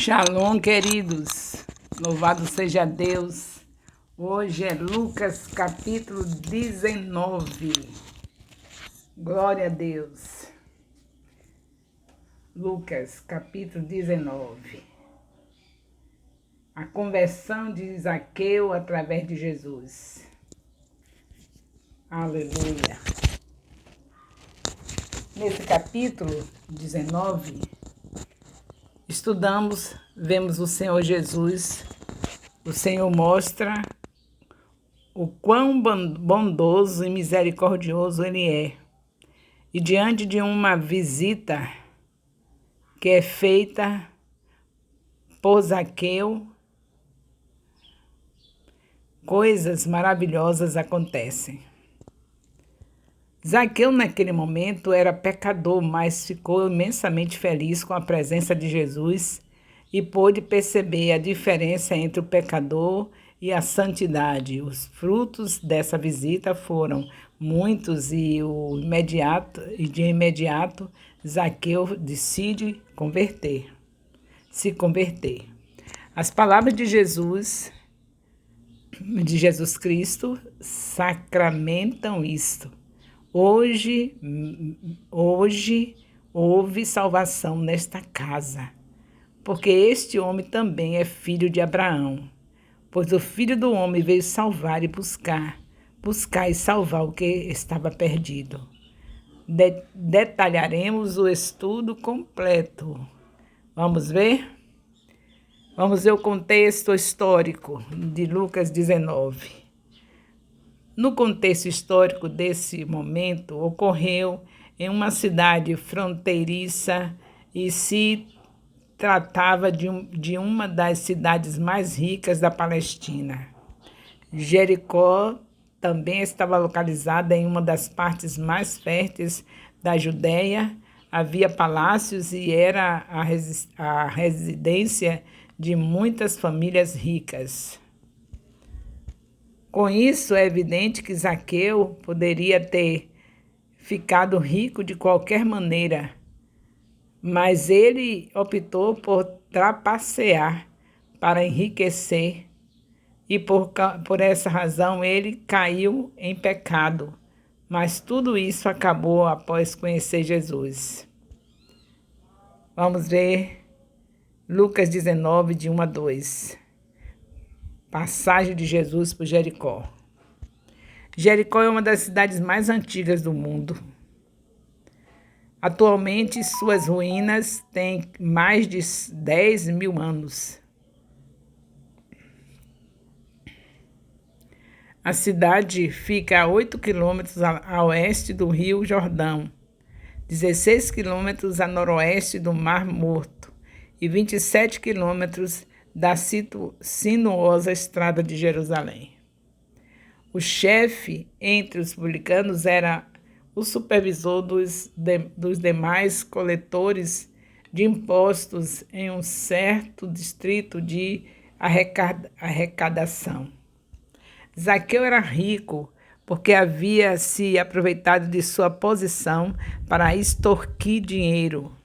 Shalom, queridos. Louvado seja Deus. Hoje é Lucas capítulo 19. Glória a Deus. Lucas capítulo 19. A conversão de Zaqueu através de Jesus. Aleluia. Nesse capítulo 19, vemos o Senhor Jesus. O Senhor mostra o quão bondoso e misericordioso Ele é. E diante de uma visita que é feita por Zaqueu, coisas maravilhosas acontecem. Zaqueu, naquele momento, era pecador, mas ficou imensamente feliz com a presença de Jesus e pôde perceber a diferença entre o pecador e a santidade. Os frutos dessa visita foram muitos e de imediato Zaqueu decide se converter. As palavras de Jesus Cristo, sacramentam isto. Hoje houve salvação nesta casa, porque este homem também é filho de Abraão, pois o Filho do Homem veio salvar e buscar e salvar o que estava perdido. Detalharemos o estudo completo. Vamos ver? Vamos ver o contexto histórico de Lucas 19. No contexto histórico desse momento, ocorreu em uma cidade fronteiriça e se tratava de uma das cidades mais ricas da Palestina. Jericó também estava localizada em uma das partes mais férteis da Judéia. Havia palácios e era a residência de muitas famílias ricas. Com isso, é evidente que Zaqueu poderia ter ficado rico de qualquer maneira, mas ele optou por trapacear para enriquecer e por essa razão ele caiu em pecado. Mas tudo isso acabou após conhecer Jesus. Vamos ver Lucas 19, de 1 a 2. Passagem de Jesus por Jericó. Jericó é uma das cidades mais antigas do mundo. Atualmente, suas ruínas têm mais de 10 mil anos. A cidade fica a 8 quilômetros a oeste do Rio Jordão, 16 quilômetros a noroeste do Mar Morto e 27 quilômetros da sinuosa estrada de Jerusalém. O chefe entre os publicanos era o supervisor dos demais coletores de impostos em um certo distrito de arrecadação. Zaqueu era rico porque havia se aproveitado de sua posição para extorquir dinheiro.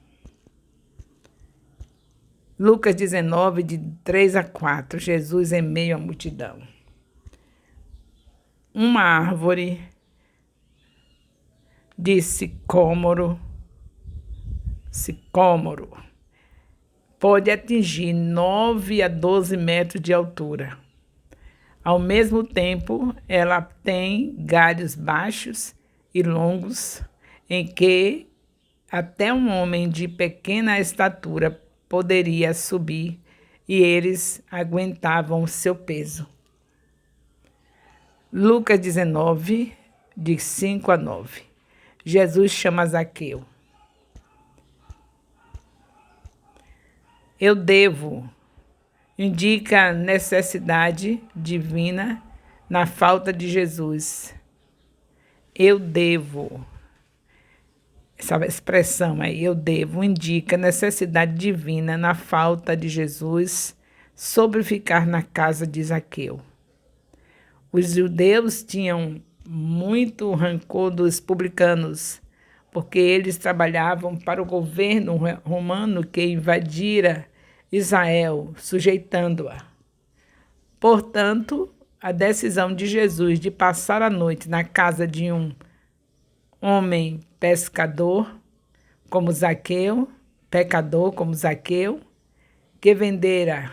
Lucas 19, de 3 a 4, Jesus em meio à multidão. Uma árvore de sicômoro pode atingir 9 a 12 metros de altura. Ao mesmo tempo, ela tem galhos baixos e longos, em que até um homem de pequena estatura poderia subir e eles aguentavam o seu peso. Lucas 19, de 5 a 9. Jesus chama Zaqueu. Eu devo, indica a necessidade divina na falta de Jesus. Eu devo. Essa expressão aí, eu devo, indica necessidade divina na falta de Jesus sobre ficar na casa de Zaqueu. Os judeus tinham muito rancor dos publicanos, porque eles trabalhavam para o governo romano que invadira Israel, sujeitando-a. Portanto, a decisão de Jesus de passar a noite na casa de um homem pescador como Zaqueu, pecador como Zaqueu, que vendera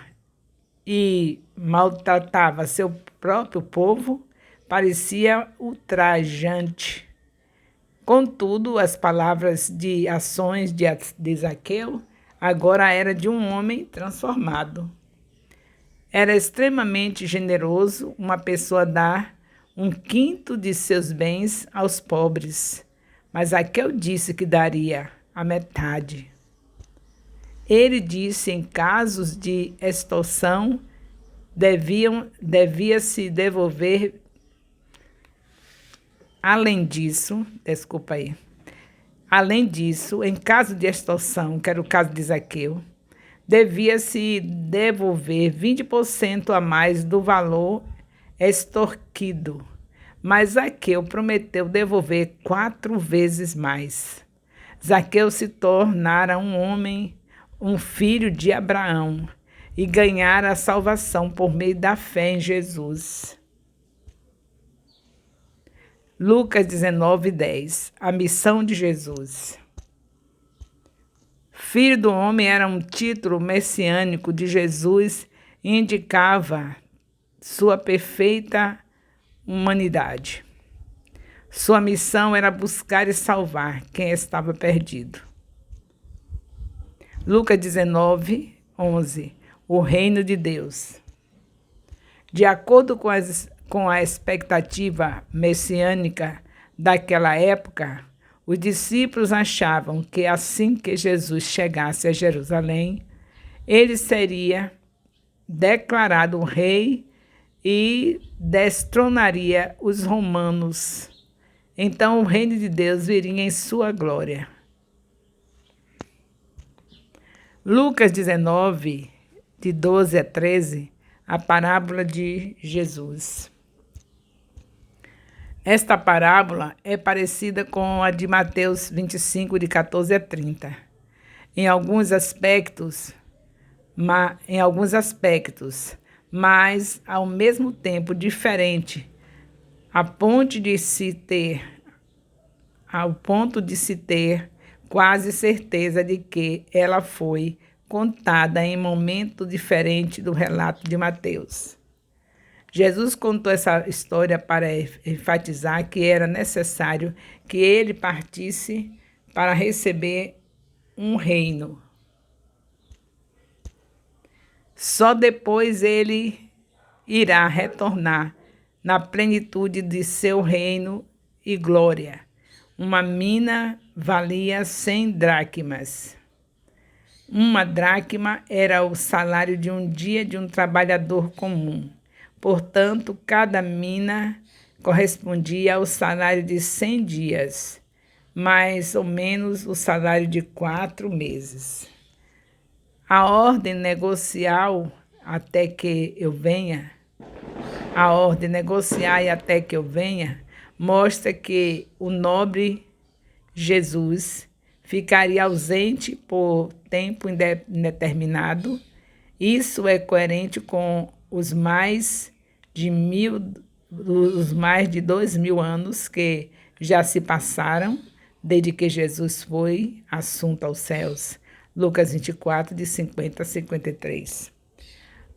e maltratava seu próprio povo, parecia ultrajante. Contudo, as palavras de ações de Zaqueu agora era de um homem transformado. Era extremamente generoso uma pessoa dar 1/5 de seus bens aos pobres, mas Zaqueu disse que daria a metade. Ele disse em casos de extorsão devia-se devolver. Além disso, em caso de extorsão, que era o caso de Zaqueu, devia-se devolver 20% a mais do valor extorquido. Mas Zaqueu prometeu devolver 4 vezes mais. Zaqueu se tornara um filho de Abraão, e ganhara a salvação por meio da fé em Jesus. Lucas 19:10. A missão de Jesus. Filho do homem era um título messiânico de Jesus e indicava sua perfeita humanidade. Sua missão era buscar e salvar quem estava perdido. Lucas 19:11. O reino de Deus. De acordo com a expectativa messiânica daquela época, os discípulos achavam que assim que Jesus chegasse a Jerusalém, ele seria declarado rei e destronaria os romanos. Então o reino de Deus viria em sua glória. Lucas 19, de 12 a 13, a parábola de Jesus. Esta parábola é parecida com a de Mateus 25, de 14 a 30. Em alguns aspectos, mas ao mesmo tempo diferente, ao ponto de se ter quase certeza de que ela foi contada em momento diferente do relato de Mateus. Jesus contou essa história para enfatizar que era necessário que ele partisse para receber um reino. Só depois ele irá retornar na plenitude de seu reino e glória. Uma mina valia 100 dracmas. Uma dracma era o salário de um dia de um trabalhador comum. Portanto, cada mina correspondia ao salário de 100 dias, mais ou menos o salário de 4 meses. A ordem negociar e até que eu venha mostra que o nobre Jesus ficaria ausente por tempo indeterminado. Isso é coerente com os mais de 2.000 anos que já se passaram desde que Jesus foi assunto aos céus. Lucas 24, de 50 a 53.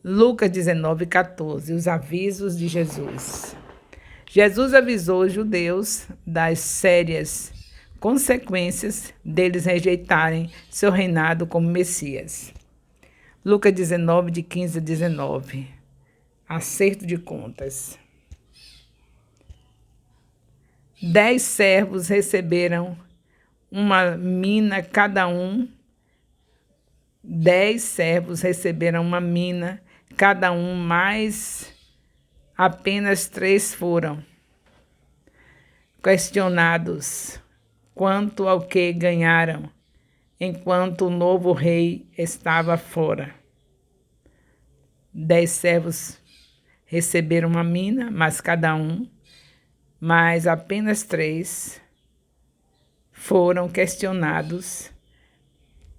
Lucas 19:14. Os avisos de Jesus. Jesus avisou os judeus das sérias consequências deles rejeitarem seu reinado como Messias. Lucas 19, de 15 a 19. Acerto de contas. 10 servos receberam uma mina cada um. 10 servos receberam uma mina cada um, mas apenas 3 foram questionados quanto ao que ganharam, enquanto o novo rei estava fora. 10 servos receberam uma mina, mas apenas 3 foram questionados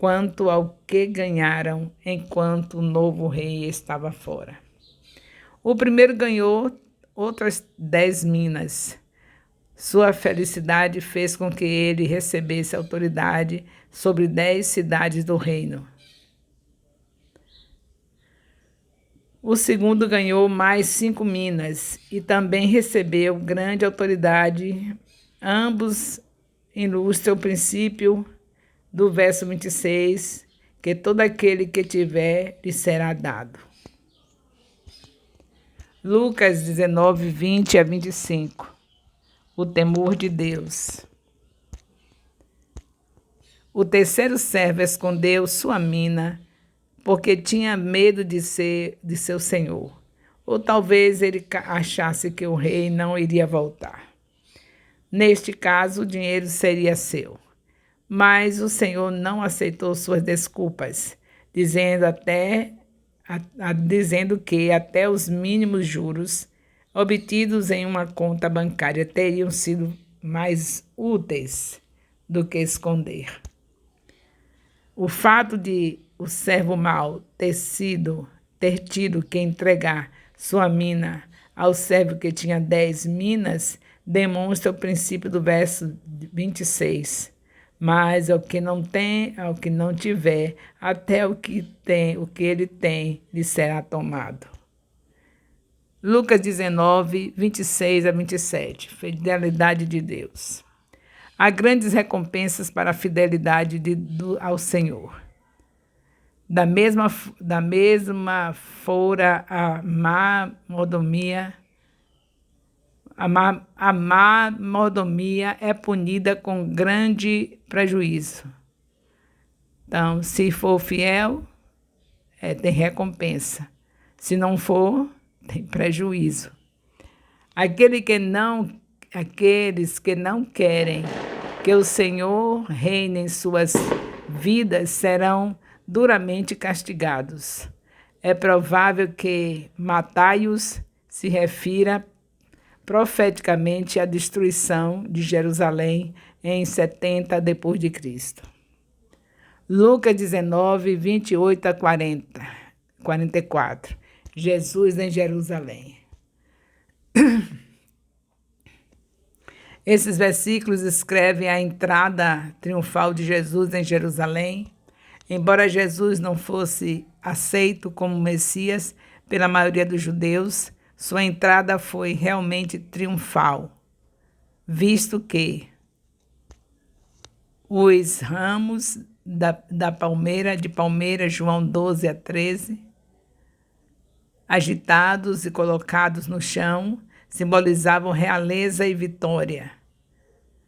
quanto ao que ganharam enquanto o novo rei estava fora. O primeiro ganhou outras 10 minas. Sua felicidade fez com que ele recebesse autoridade sobre 10 cidades do reino. O segundo ganhou mais 5 minas e também recebeu grande autoridade. Ambos ilustram o princípio do verso 26, que todo aquele que tiver lhe será dado. Lucas 19, 20 a 25. O temor de Deus. O terceiro servo escondeu sua mina, porque tinha medo de seu senhor. Ou talvez ele achasse que o rei não iria voltar. Neste caso, o dinheiro seria seu. Mas o senhor não aceitou suas desculpas, dizendo que até os mínimos juros obtidos em uma conta bancária teriam sido mais úteis do que esconder. O fato de o servo mau ter tido que entregar sua mina ao servo que tinha 10 minas demonstra o princípio do verso 26. Mas ao que não tiver, até o que ele tem, lhe será tomado. Lucas 19, 26 a 27. Fidelidade de Deus. Há grandes recompensas para a fidelidade ao Senhor. Da mesma fora a má mordomia é punida com grande prejuízo. Então, se for fiel, tem recompensa. Se não for, tem prejuízo. Aqueles que não querem que o Senhor reine em suas vidas serão duramente castigados. É provável que matai-os se refira profeticamente à destruição de Jerusalém em 70 depois de Cristo. Lucas 19, 28 a 44. Jesus em Jerusalém. Esses versículos descrevem a entrada triunfal de Jesus em Jerusalém. Embora Jesus não fosse aceito como Messias pela maioria dos judeus, sua entrada foi realmente triunfal, visto que os ramos de palmeira, João 12 a 13, agitados e colocados no chão, simbolizavam realeza e vitória.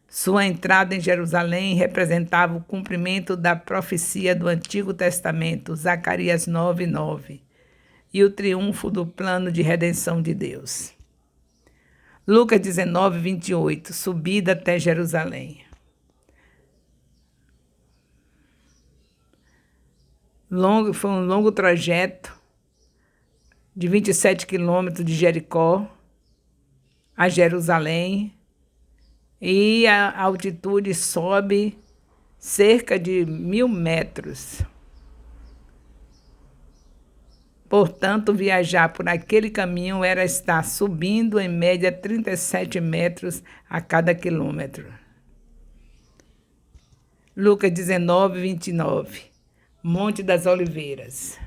Sua entrada em Jerusalém representava o cumprimento da profecia do Antigo Testamento, Zacarias 9, 9, e o triunfo do plano de redenção de Deus. Lucas 19, 28, subida até Jerusalém. Foi um longo trajeto de 27 quilômetros de Jericó a Jerusalém, e a altitude sobe cerca de 1.000 metros. Portanto, viajar por aquele caminho era estar subindo em média 37 metros a cada quilômetro. Lucas 19, 29. Monte das Oliveiras.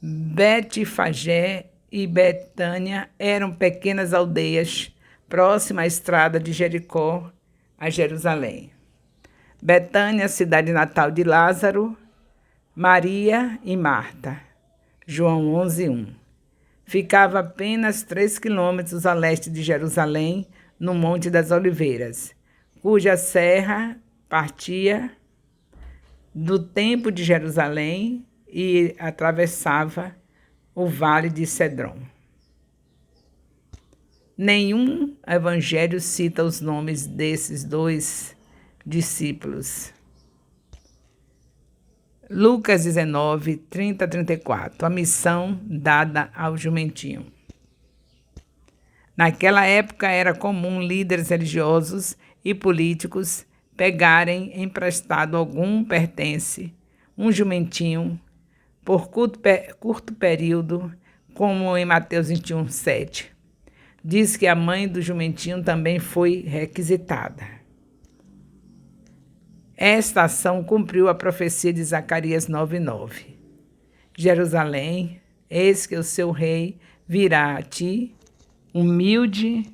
Betfagé e Betânia eram pequenas aldeias próximas à estrada de Jericó a Jerusalém. Betânia, cidade natal de Lázaro, Maria e Marta. João 11, 1. Ficava apenas 3 quilômetros a leste de Jerusalém, no Monte das Oliveiras, cuja serra partia do Templo de Jerusalém e atravessava o Vale de Cedron. Nenhum evangelho cita os nomes desses 2 discípulos. Lucas 19, 30 a 34. A missão dada ao jumentinho. Naquela época era comum líderes religiosos e políticos pegarem emprestado algum pertence, um jumentinho, por curto período, como em Mateus 21, 7. Diz que a mãe do jumentinho também foi requisitada. Esta ação cumpriu a profecia de Zacarias 9:9. Jerusalém, eis que o seu rei virá a ti, humilde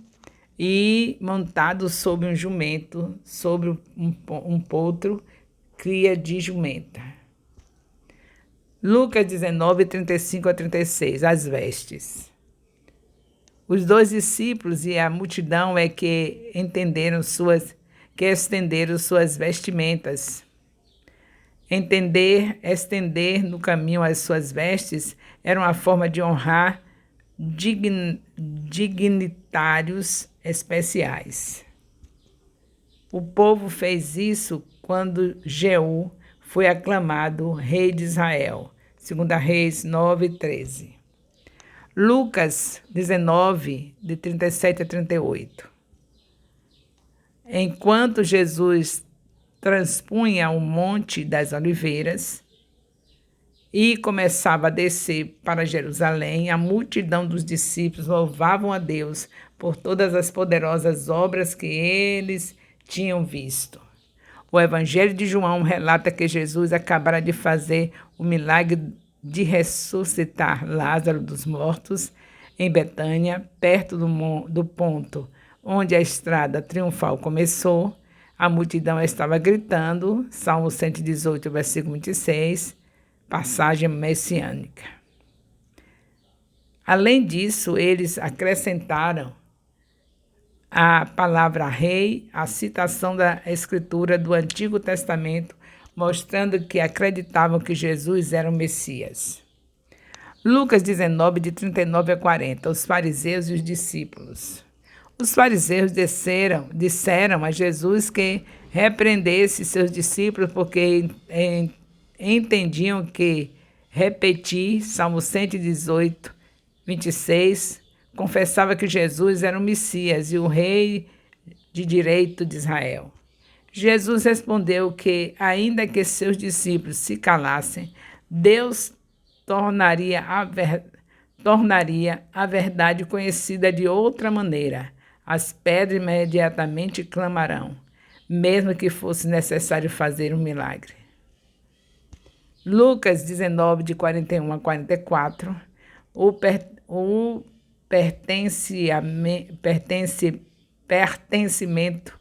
e montado sobre um jumento, sobre um potro, cria de jumenta. Lucas 19, 35 a 36, as vestes. Os 2 discípulos e a multidão é que estenderam suas vestimentas. Estender no caminho as suas vestes era uma forma de honrar dignitários especiais. O povo fez isso quando Jeú foi aclamado rei de Israel. 2 Reis 9:13. Lucas 19, de 37 a 38. Enquanto Jesus transpunha o Monte das Oliveiras e começava a descer para Jerusalém, a multidão dos discípulos louvavam a Deus por todas as poderosas obras que eles tinham visto. O Evangelho de João relata que Jesus acabara de fazer o milagre de ressuscitar Lázaro dos mortos em Betânia, perto do ponto onde a estrada triunfal começou. A multidão estava gritando, Salmo 118, versículo 26, passagem messiânica. Além disso, eles acrescentaram a palavra rei, a citação da escritura do Antigo Testamento, mostrando que acreditavam que Jesus era o Messias. Lucas 19, de 39 a 40, os fariseus e os discípulos. Os fariseus disseram a Jesus que repreendesse seus discípulos porque entendiam que repetir Salmo 118, 26, confessava que Jesus era o Messias e o rei de direito de Israel. Jesus respondeu que, ainda que seus discípulos se calassem, Deus tornaria a verdade conhecida de outra maneira. As pedras imediatamente clamarão, mesmo que fosse necessário fazer um milagre. Lucas 19, de 41 a 44, o pertencimento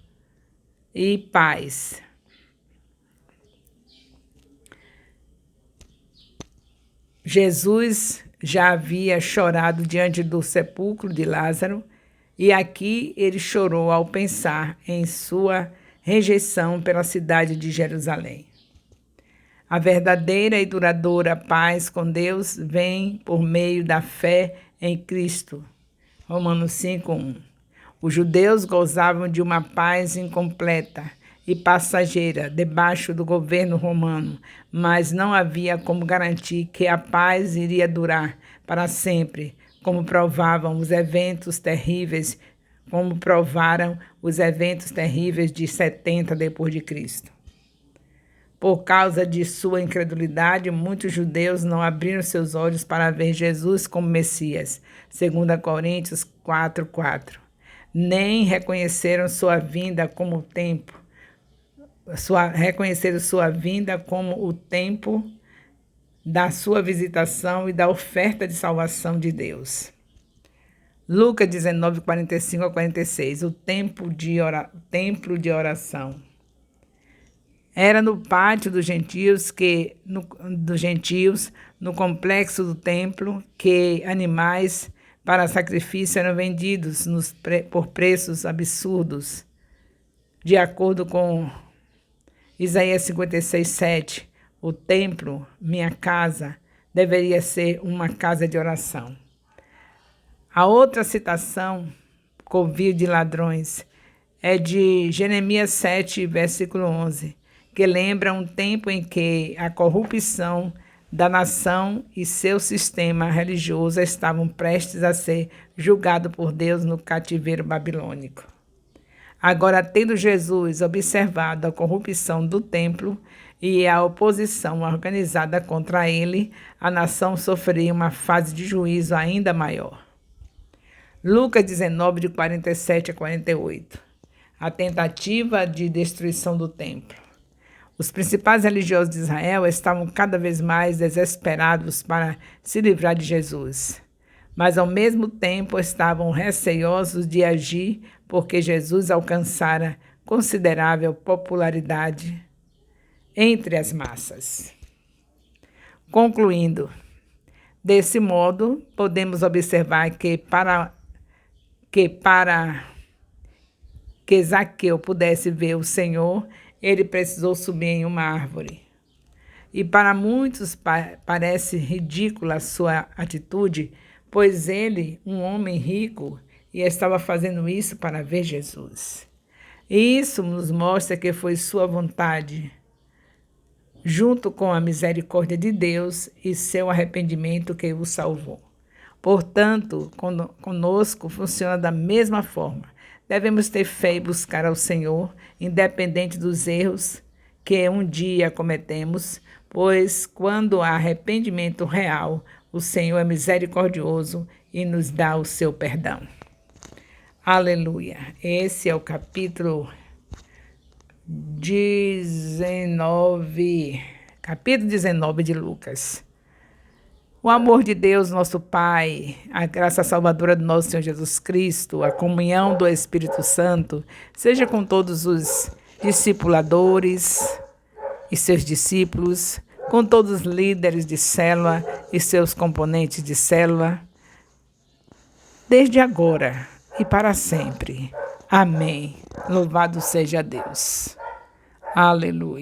e paz. Jesus já havia chorado diante do sepulcro de Lázaro, e aqui ele chorou ao pensar em sua rejeição pela cidade de Jerusalém. A verdadeira e duradoura paz com Deus vem por meio da fé em Cristo. Romanos 5:1. Os judeus gozavam de uma paz incompleta e passageira debaixo do governo romano, mas não havia como garantir que a paz iria durar para sempre, como provaram os eventos terríveis de 70 depois de Cristo. Por causa de sua incredulidade, muitos judeus não abriram seus olhos para ver Jesus como Messias, 2 Coríntios 4:4. Nem reconheceram sua vinda como o tempo da sua visitação e da oferta de salvação de Deus. Lucas 19, 45 a 46, o templo de oração. Era no pátio dos gentios, no complexo do templo, que animais para sacrifício eram vendidos por preços absurdos. De acordo com Isaías 56, 7, o templo, minha casa, deveria ser uma casa de oração. A outra citação, covil de ladrões, é de Jeremias 7, versículo 11, que lembra um tempo em que a corrupção da nação e seu sistema religioso estavam prestes a ser julgado por Deus no cativeiro babilônico. Agora, tendo Jesus observado a corrupção do templo e a oposição organizada contra ele, a nação sofreria uma fase de juízo ainda maior. Lucas 19, de 47 a 48. A tentativa de destruição do templo. Os principais religiosos de Israel estavam cada vez mais desesperados para se livrar de Jesus, mas ao mesmo tempo estavam receosos de agir porque Jesus alcançara considerável popularidade entre as massas. Concluindo, desse modo, podemos observar que para que Zaqueu pudesse ver o Senhor, ele precisou subir em uma árvore. E para muitos parece ridícula a sua atitude, pois ele, um homem rico, e estava fazendo isso para ver Jesus. E isso nos mostra que foi sua vontade, junto com a misericórdia de Deus e seu arrependimento, que o salvou. Portanto, conosco funciona da mesma forma. Devemos ter fé e buscar ao Senhor, independente dos erros que um dia cometemos, pois quando há arrependimento real, o Senhor é misericordioso e nos dá o seu perdão. Aleluia. Esse é o capítulo 19 de Lucas. O amor de Deus, nosso Pai, a graça salvadora do nosso Senhor Jesus Cristo, a comunhão do Espírito Santo, seja com todos os discipuladores e seus discípulos, com todos os líderes de célula e seus componentes de célula, desde agora e para sempre. Amém. Louvado seja Deus. Aleluia.